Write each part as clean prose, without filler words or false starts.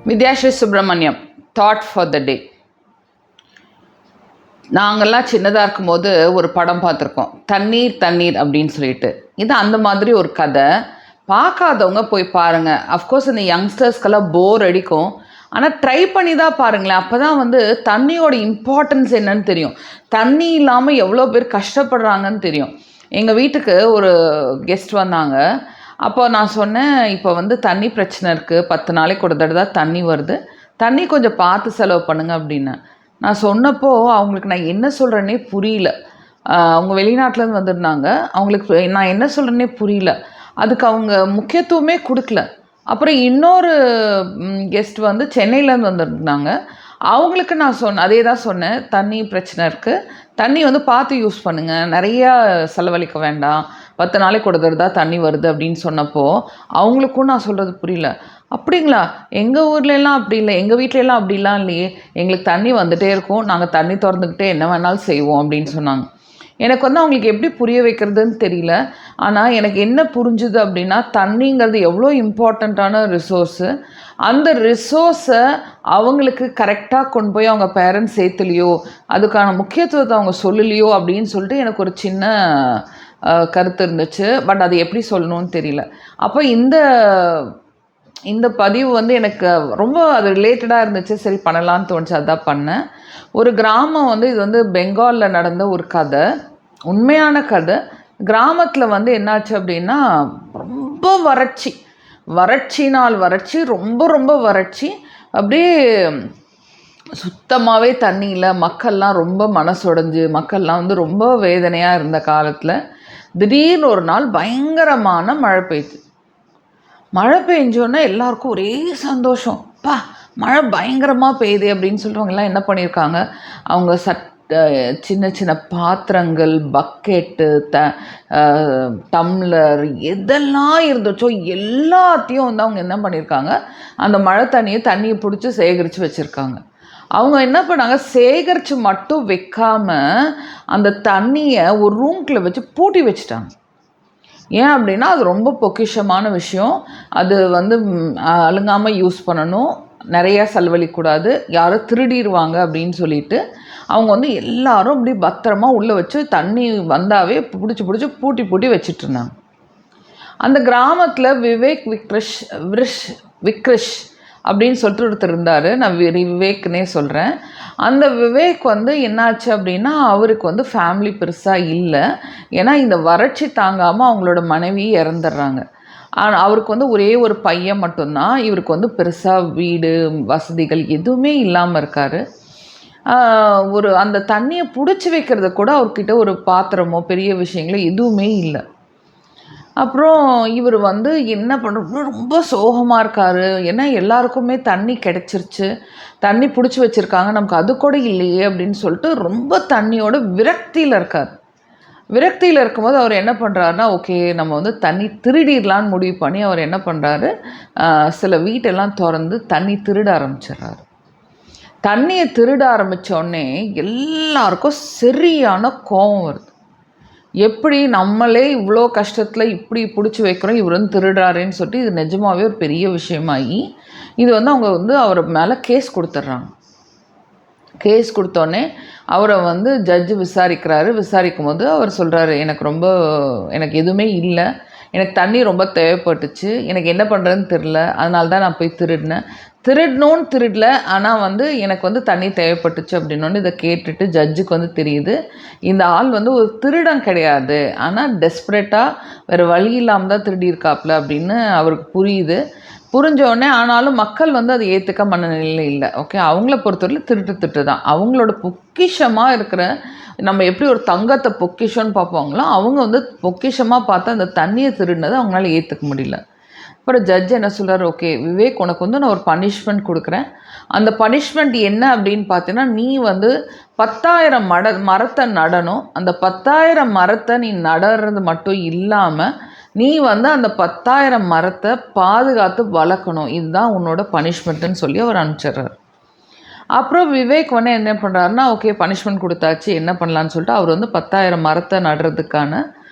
Vidyasri Subramaniam thought for the day. நாங்கள்லாம் சின்னதாக இருக்கும்போது ஒரு படம் பார்த்துருக்கோம், தண்ணீர் தண்ணீர் அப்படின்னு சொல்லிட்டு. இது அந்த மாதிரி ஒரு கதை. பார்க்காதவங்க போய் பாருங்கள். அஃப்கோர்ஸ் இந்த யங்ஸ்டர்ஸ்க்கெல்லாம் போர் அடிக்கும், ஆனால் ட்ரை பண்ணி தான் பாருங்களேன். அப்போ தான் வந்து தண்ணியோட இம்பார்ட்டன்ஸ் என்னன்னு தெரியும், தண்ணி இல்லாமல் எவ்வளோ பேர் கஷ்டப்படுறாங்கன்னு தெரியும். எங்கள் வீட்டுக்கு ஒரு கெஸ்ட் வந்தாங்க. அப்போ நான் சொன்னேன், இப்போ வந்து தண்ணி பிரச்சனை இருக்குது, 10 நாளைக்கு ஒரு தடவை தான் தண்ணி வருது, தண்ணி கொஞ்சம் பார்த்து செலவு பண்ணுங்க அப்படின்னு நான் சொன்னப்போ அவங்களுக்கு நான் என்ன சொல்கிறேன்னே புரியல. அவங்க வெளிநாட்டிலேருந்து வந்திருந்தாங்க, அவங்களுக்கு நான் என்ன சொல்கிறேன்னே புரியல. அதுக்கு அவங்க முக்கியத்துவமே கொடுக்கல. அப்புறம் இன்னொரு கெஸ்ட் வந்து சென்னையிலேருந்து வந்திருந்தாங்க. அவங்களுக்கு நான் அதே தான் சொன்னேன், தண்ணி பிரச்சனை இருக்குது, தண்ணி வந்து பார்த்து யூஸ் பண்ணுங்கள், நிறையா செலவழிக்க வேண்டாம், 10 நாளைக்கு ஒரு தடவை தான் தண்ணி வருது அப்படின்னு சொன்னப்போ அவங்களுக்கும் நான் சொல்கிறது புரியல. அப்படிங்களா, எங்கள் ஊர்லெலாம் அப்படி இல்லை, எங்கள் வீட்டிலலாம் அப்படிலாம் இல்லையே, எங்களுக்கு தண்ணி வந்துகிட்டே இருக்கும், நாங்கள் தண்ணி திறந்துக்கிட்டே என்ன வேணாலும் செய்வோம் அப்படின்னு சொன்னாங்க. எனக்கு வந்து அவங்களுக்கு எப்படி புரிய வைக்கிறதுன்னு தெரியல. ஆனால் எனக்கு என்ன புரிஞ்சுது அப்படின்னா, தண்ணிங்கிறது எவ்வளோ இம்பார்ட்டண்ட்டான ரிசோர்ஸு. அந்த ரிசோர்ஸை அவங்களுக்கு கரெக்டாக கொண்டு போய் அவங்க பேரண்ட்ஸ் சேர்த்துலையோ, அதுக்கான முக்கியத்துவத்தை அவங்க சொல்லலையோ அப்படின்னு சொல்லிட்டு எனக்கு ஒரு சின்ன கருத்து இருந்துச்சு. பட் அது எப்படி சொல்லணும்னு தெரியல. அப்போ இந்த பதிவு வந்து எனக்கு ரொம்ப அது ரிலேட்டடாக இருந்துச்சு, சரி பண்ணலான்னு தோணுச்சு, அதான் பண்ணேன். ஒரு கிராமம் வந்து இது வந்து பெங்காலில் நடந்த ஒரு கதை, உண்மையான கதை. கிராமத்தில் வந்து என்னாச்சு அப்படின்னா, ரொம்ப வறட்சினால் வறட்சி, ரொம்ப ரொம்ப வறட்சி, அப்படியே சுத்தமாகவே தண்ணி இல்லை. மக்கள்லாம் ரொம்ப மனசுடைஞ்சு, மக்கள்லாம் வந்து ரொம்ப வேதனையாக இருந்த காலத்தில் திடீர்னு ஒரு நாள் பயங்கரமான மழை பெய்யுது. மழை பெஞ்சோன்னே எல்லாருக்கும் ஒரே சந்தோஷம், மழை பயங்கரமாக பெய்யுது அப்படின்னு சொல்லிட்டு என்ன பண்ணியிருக்காங்க, அவங்க சின்ன சின்ன பாத்திரங்கள், பக்கெட்டு, டம்ளர் எதெல்லாம் இருந்துச்சோ எல்லாத்தையும் வந்து அவங்க என்ன பண்ணியிருக்காங்க, அந்த மழை தண்ணியை பிடிச்சி சேகரித்து வச்சுருக்காங்க. அவங்க என்ன பண்ணாங்க, சேகரித்து மட்டும் வைக்காமல் அந்த தண்ணியை ஒரு ரூம்குள்ளே வச்சு பூட்டி வச்சுட்டாங்க. ஏன் அப்படின்னா, அது ரொம்ப பொக்கிஷமான விஷயம், அது வந்து அழுங்காமல் யூஸ் பண்ணணும், நிறையா செலவழிக்கூடாது, யாரும் திருடிடுவாங்க அப்படின்னு சொல்லிட்டு அவங்க வந்து எல்லாரும் அப்படி பத்திரமா உள்ளே வச்சு தண்ணி வந்தாவே பிடிச்சி பூட்டி வச்சிட்டு இருந்தாங்க. அந்த கிராமத்தில் விக்ரிஷ் அப்படின்னு சொல்லிட்டு ஒருத்தர் இருந்தார். நான் விவேக்னே சொல்கிறேன். அந்த விவேக் வந்து என்னாச்சு அப்படின்னா, அவருக்கு வந்து ஃபேமிலி பெருசாக இல்லை. ஏன்னா இந்த வறட்சி தாங்காமல் அவங்களோட மனைவி இறந்துடுறாங்க. ஆனால் அவருக்கு வந்து ஒரே ஒரு பையன் மட்டும்தான். இவருக்கு வந்து பெருசாக வீடு வசதிகள் எதுவுமே இல்லாமல் இருக்கார். அந்த தண்ணியை பிடிச்சி வைக்கிறது கூட அவர்கிட்ட ஒரு பாத்திரமோ பெரிய விஷயங்களோ எதுவுமே இல்லை. அப்புறம் இவர் வந்து என்ன பண்ணுறது, ரொம்ப சோகமாக இருக்கார். ஏன்னா எல்லாருக்குமே தண்ணி கிடச்சிருச்சு, தண்ணி பிடிச்சி வச்சுருக்காங்க, நமக்கு அது கூட இல்லையே அப்படின்னு சொல்லிட்டு ரொம்ப தண்ணியோட விரக்தியில் இருக்கார். விரக்தியில் இருக்கும்போது அவர் என்ன பண்ணுறாருனா, ஓகே நம்ம வந்து தண்ணி திருடிடலான்னு முடிவு பண்ணி அவர் என்ன பண்ணுறாரு, சில வீட்டெல்லாம் திறந்து தண்ணி திருட ஆரம்பிச்சிடுறாரு. தண்ணியை திருட ஆரம்பித்தோடனே எல்லாருக்கும் சரியான கோபம் வருது. எப்படி நம்மளே இவ்வளோ கஷ்டத்தில் இப்படி பிடிச்சி வைக்கிறோம், இவர் வந்து திருடுறாருன்னு சொல்லிட்டு இது நிஜமாகவே ஒரு பெரிய விஷயமாகி இது வந்து அவங்க வந்து அவர் மேலே கேஸ் கொடுத்துட்றாங்க. கேஸ் கொடுத்தோடனே அவரை வந்து ஜட்ஜு விசாரிக்கும் போது அவர் சொல்கிறாரு, எனக்கு எதுவுமே இல்லை, எனக்கு தண்ணி ரொம்ப தேவைப்பட்டுச்சு, எனக்கு என்ன பண்ணுறதுன்னு தெரில, அதனால தான் நான் போய் திருடணும்னு திருடல, ஆனால் வந்து எனக்கு வந்து தண்ணி தேவைப்பட்டுச்சு அப்படின்னோன்னு இதை கேட்டுட்டு ஜட்ஜுக்கு வந்து தெரியுது, இந்த ஆள் வந்து ஒரு திருடன் கிடையாது, ஆனால் டெஸ்பரேட்டாக வேறு வழி இல்லாமல் தான் திருடியிருக்காப்புல அப்படின்னு அவருக்கு புரிஞ்சோடனே, ஆனாலும் மக்கள் வந்து அதை ஏற்றுக்க மனநிலையில் இல்லை. ஓகே, அவங்கள பொறுத்தவரையில் திருட்டு தான். அவங்களோட பொக்கிஷமாக இருக்கிற, நம்ம எப்படி ஒரு தங்கத்தை பொக்கிஷம்னு பார்ப்பாங்களோ, அவங்க வந்து பொக்கிஷமாக பார்த்து அந்த தண்ணியை திருடினதை அவங்களால ஏற்றுக்க முடியல. அப்புறம் ஜட்ஜ் என்ன சொல்கிறார், ஓகே விவேக், உனக்கு வந்து நான் ஒரு பனிஷ்மெண்ட் கொடுக்குறேன். அந்த பனிஷ்மெண்ட் என்ன அப்படின்னு பார்த்தீங்கன்னா, நீ வந்து 10,000 மரத்தை நடணும். அந்த 10,000 மரத்தை நீ நடுறது மட்டும் இல்லாமல் நீ வந்து அந்த 10,000 மரத்தை பாதுகாத்து வளர்க்கணும், இதுதான் உன்னோட பனிஷ்மெண்ட்டுன்னு சொல்லி அவர் அனுப்பிச்சிடுறார். அப்புறம் விவேக் வந்து என்ன பண்ணுறாருன்னா, ஓகே பனிஷ்மெண்ட் கொடுத்தாச்சு, என்ன பண்ணலான்னு சொல்லிட்டு அவர் வந்து 10,000 மரத்தை நடுறதுக்கான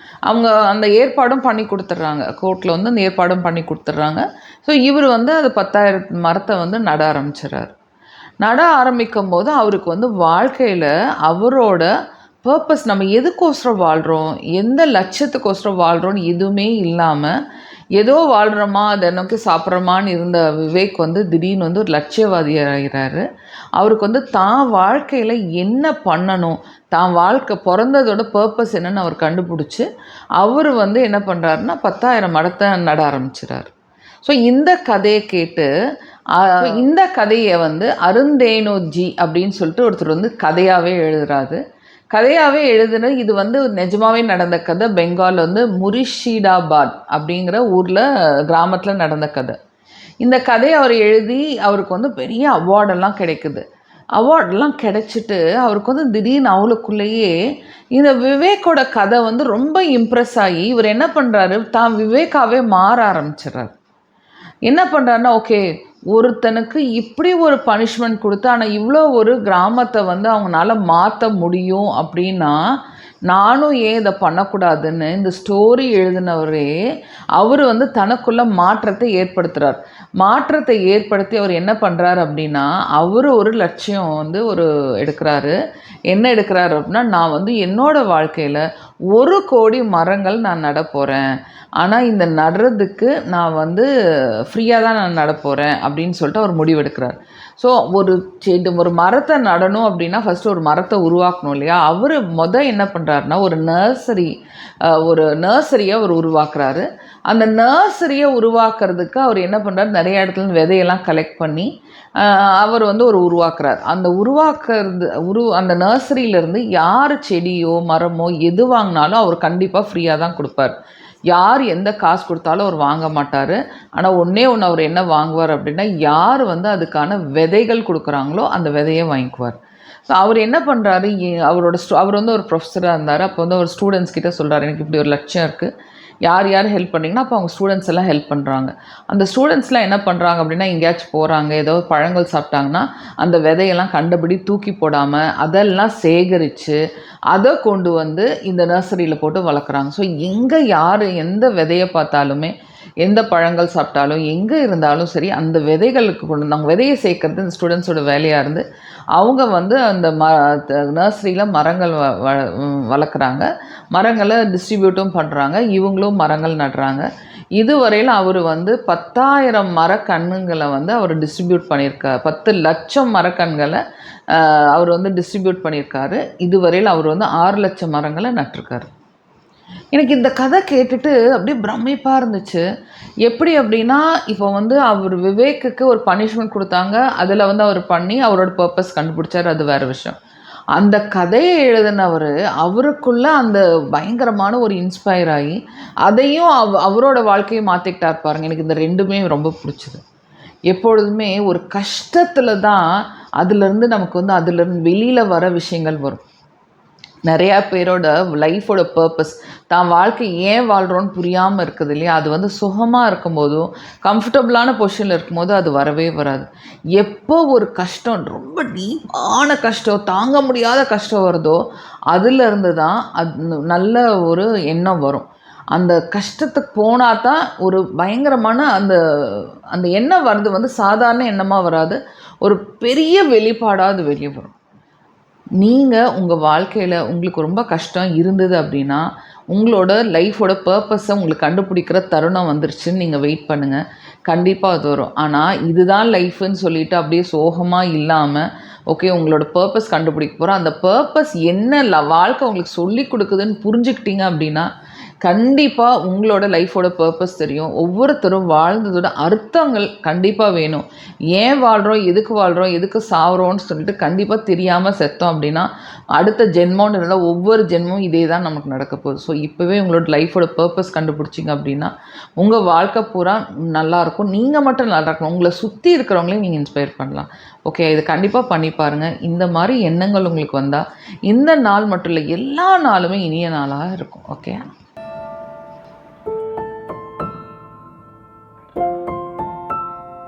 அவங்க அந்த ஏற்பாடும் பண்ணி கொடுத்துட்றாங்க, கோர்ட்டில் வந்து அந்த ஏற்பாடும் பண்ணி கொடுத்துட்றாங்க. ஸோ இவர் வந்து அது 10,000 மரத்தை வந்து நட ஆரம்பிச்சிடறாரு. நட ஆரம்பிக்கும் போது அவருக்கு வந்து வாழ்க்கையில் அவரோட பர்பஸ், நம்ம எதுக்கோசரம் வாழ்கிறோம், எந்த லட்சியத்துக்கோசரம் வாழ்கிறோன்னு எதுவுமே இல்லாமல் ஏதோ வாழ்கிறோமா அதை நோக்கி சாப்பிட்றோமான்னு இருந்த விவேக் வந்து திடீர்னு வந்து ஒரு லட்சியவாதி ஆகிறாரு. அவருக்கு வந்து தான் வாழ்க்கையில் என்ன பண்ணணும், தான் வாழ்க்கை பிறந்ததோட பர்பஸ் என்னன்னு அவர் கண்டுபிடிச்சி அவர் வந்து என்ன பண்ணுறாருன்னா 10,000 மரத்தை நட ஆரம்பிச்சிடாரு. ஸோ இந்த கதையை கேட்டு இந்த கதையை வந்து அருந்தேனோஜி அப்படின்னு சொல்லிட்டு ஒருத்தர் வந்து கதையாகவே எழுதுறாரு. கதையாகவே எழுதுன இது வந்து நிஜமாகவே நடந்த கதை. பெங்கால் வந்து முர்ஷிதாபாத் அப்படிங்கிற ஊரில் கிராமத்தில் நடந்த கதை. இந்த கதையை அவர் எழுதி அவருக்கு வந்து பெரிய அவார்டெல்லாம் கிடைக்குது. அவார்டெல்லாம் கிடைச்சிட்டு அவருக்கு வந்து திடீர்னு அவளுக்குள்ளேயே இந்த விவேக்கோட கதை வந்து ரொம்ப இம்ப்ரெஸ் ஆகி இவர் என்ன பண்ணுறாரு, தான் விவேக்காவே மாற ஆரம்பிச்சிடுறாரு. என்ன பண்ணுறாருன்னா, ஓகே ஒருத்தனுக்கு இப்படி ஒரு பனிஷ்மெண்ட் கொடுத்து ஆனால் இவ்வளோ ஒரு கிராமத்தை வந்து அவங்களால மாற்ற முடியும் அப்படின்னா நானும் ஏன் இதை பண்ணக்கூடாதுன்னு இந்த ஸ்டோரி எழுதினவரே அவர் வந்து தனக்குள்ள மாற்றத்தை ஏற்படுத்துகிறார். மாற்றத்தை ஏற்படுத்தி அவர் என்ன பண்ணுறாரு அப்படின்னா, அவர் ஒரு லட்சியம் வந்து ஒரு எடுக்கிறாரு. என்ன எடுக்கிறாரு அப்படின்னா, நான் வந்து என்னோடய வாழ்க்கையில் 1 கோடி மரங்கள் நான் நட போகிறேன். ஆனால் இந்த நடுறதுக்கு நான் வந்து ஃப்ரீயாக தான் நான் நட போகிறேன் அப்படின்னு சொல்லிட்டு அவர் முடிவெடுக்கிறார். ஸோ ஒரு மரத்தை நடணும் அப்படின்னா ஃபஸ்ட்டு ஒரு மரத்தை உருவாக்கணும் இல்லையா. அவர் என்ன பண்ணுறாருன்னா ஒரு நர்சரியை அவர் உருவாக்குறாரு. அந்த நர்சரியை உருவாக்குறதுக்கு அவர் என்ன பண்ணுறாரு, நிறைய இடத்துல விதையெல்லாம் கலெக்ட் பண்ணி அவர் வந்து உருவாக்குறார். அந்த நர்சரியிலேருந்து யார் செடியோ மரமோ எது வாங்கினாலும் அவர் கண்டிப்பாக ஃப்ரீயாக தான் கொடுப்பார். யார் எந்த காசு கொடுத்தாலும் அவர் வாங்க மாட்டார். ஆனால் ஒன்று அவர் என்ன வாங்குவார் அப்படின்னா, யார் வந்து அதுக்கான விதைகள் கொடுக்குறாங்களோ அந்த விதையை வாங்கிக்குவார். ஸோ அவர் என்ன பண்ணுறாரு, அவர் வந்து ஒரு ப்ரொஃபஸராக இருந்தார். அப்போ வந்து ஒரு ஸ்டூடெண்ட்ஸ் கிட்ட சொல்கிறார், எனக்கு இப்படி ஒரு லட்சியம் இருக்குது, யார் ஹெல்ப் பண்ணிங்கன்னா அப்போ அவங்க ஸ்டூடெண்ட்ஸ் எல்லாம் ஹெல்ப் பண்ணுறாங்க. அந்த ஸ்டூடெண்ட்ஸ்லாம் என்ன பண்ணுறாங்க அப்படின்னா, எங்கேயாச்சும் போகிறாங்க, ஏதோ பழங்கள் சாப்பிட்டாங்கன்னா அந்த விதையெல்லாம் கண்டபடி தூக்கி போடாமல் அதெல்லாம் சேகரித்து அதை கொண்டு வந்து இந்த நர்சரியில் போட்டு வளர்க்குறாங்க. ஸோ எங்கே யார் எந்த விதையை பார்த்தாலுமே, எந்த பழங்கள் சாப்பிட்டாலும் எங்கே இருந்தாலும் சரி, அந்த விதைகளுக்கு கொண்டு நாங்கள் விதையை சேர்க்கறது இந்த ஸ்டூடெண்ட்ஸோட வேலையாக இருந்து அவங்க வந்து அந்த நர்சரியில் மரங்கள் வளர்க்குறாங்க, மரங்களை டிஸ்ட்ரிபியூட்டும் பண்ணுறாங்க, இவங்களும் மரங்கள் நடுறாங்க. இதுவரையில் அவர் வந்து 10,000 மரக்கன்றுங்களை வந்து அவர் டிஸ்ட்ரிபியூட் பண்ணியிருக்கார். 10 லட்சம் மரக்கன்றுகளை அவர் வந்து டிஸ்ட்ரிபியூட் பண்ணியிருக்காரு. இதுவரையில் அவர் வந்து 6 லட்சம் மரங்களை நட்டிருக்காரு. எனக்கு இந்த கதை கேட்டுட்டு அப்படியே பிரமிப்பாக இருந்துச்சு. எப்படி அப்படின்னா, இப்போ வந்து அவர் விவேக்குக்கு ஒரு பனிஷ்மெண்ட் கொடுத்தாங்க, அதில் வந்து அவர் பண்ணி அவரோட பர்பஸ் கண்டுபிடிச்சார், அது வேறு விஷயம். அந்த கதையை எழுதினவர் அவருக்குள்ள அந்த பயங்கரமான ஒரு இன்ஸ்பயர் ஆகி அதையும் அவரோட வாழ்க்கையை மாற்றிக்கிட்டார் பாருங்க. எனக்கு இந்த ரெண்டுமே ரொம்ப பிடிச்சிது. எப்பொழுதுமே ஒரு கஷ்டத்தில் தான் அதுலேருந்து நமக்கு வந்து அதுலேருந்து வெளியில் வர விஷயங்கள் வரும். நிறையா பேரோட லைஃபோட பர்பஸ், தான் வாழ்க்கை ஏன் வாழ்கிறோன்னு புரியாமல் இருக்குது இல்லையா, அது வந்து சுகமாக இருக்கும்போதும் கம்ஃபர்டபுளான பொசிஷனில் இருக்கும்போது அது வரவே வராது. எப்போ ஒரு கஷ்டம், ரொம்ப டீப்பான கஷ்டம், தாங்க முடியாத கஷ்டம் வருதோ அதுலேருந்து தான் அது நல்ல ஒரு எண்ணம் வரும். அந்த கஷ்டத்துக்கு போனால் தான் ஒரு பயங்கரமான அந்த அந்த எண்ணம் வர்றது வந்து சாதாரண எண்ணமாக வராது, ஒரு பெரிய வெளிப்பாடாக அது வெளியே வரும். நீங்கள் உங்கள் வாழ்க்கையில் உங்களுக்கு ரொம்ப கஷ்டம் இருந்தது அப்படின்னா, உங்களோட லைஃபோட பர்பஸை உங்களுக்கு கண்டுபிடிக்கிற தருணம் வந்துருச்சுன்னு நீங்கள் வெயிட் பண்ணுங்கள். கண்டிப்பாக அது வரும். ஆனால் இதுதான் லைஃப்னு சொல்லிவிட்டு அப்படியே சோகமாக இல்லாமல், ஓகே உங்களோட பர்பஸ் கண்டுபிடிக்க போகிறோம், அந்த பர்பஸ் என்ன வாழ்க்கை உங்களுக்கு சொல்லி கொடுக்குதுன்னு புரிஞ்சுக்கிட்டீங்க அப்படின்னா கண்டிப்பாக உங்களோட லைஃபோட பர்பஸ் தெரியும். ஒவ்வொருத்தரும் வாழ்ந்ததோட அர்த்தங்கள் கண்டிப்பாக வேணும். ஏன் வாழ்கிறோம், எதுக்கு சாகிறோன்னு சொல்லிட்டு கண்டிப்பாக தெரியாமல் செத்தோம் அப்படின்னா அடுத்த ஜென்மோன்னு இருந்தால் ஒவ்வொரு ஜென்மமும் இதே தான் நமக்கு நடக்க போகுது. ஸோ இப்போவே உங்களோட லைஃபோட பர்பஸ் கண்டுபிடிச்சிங்க அப்படின்னா உங்கள் வாழ்க்கை பூரா நல்லாயிருக்கும். நீங்கள் மட்டும் நல்லா இருக்கணும், உங்களை சுற்றி இருக்கிறவங்களையும் நீங்கள் இன்ஸ்பயர் பண்ணலாம். ஓகே, இது கண்டிப்பாக பண்ணி பாருங்கள். இந்த மாதிரி எண்ணங்கள் உங்களுக்கு வந்தால் இந்த நாள் மட்டும் இல்லை, எல்லா நாளுமே இனிய நாளாக இருக்கும். ஓகே.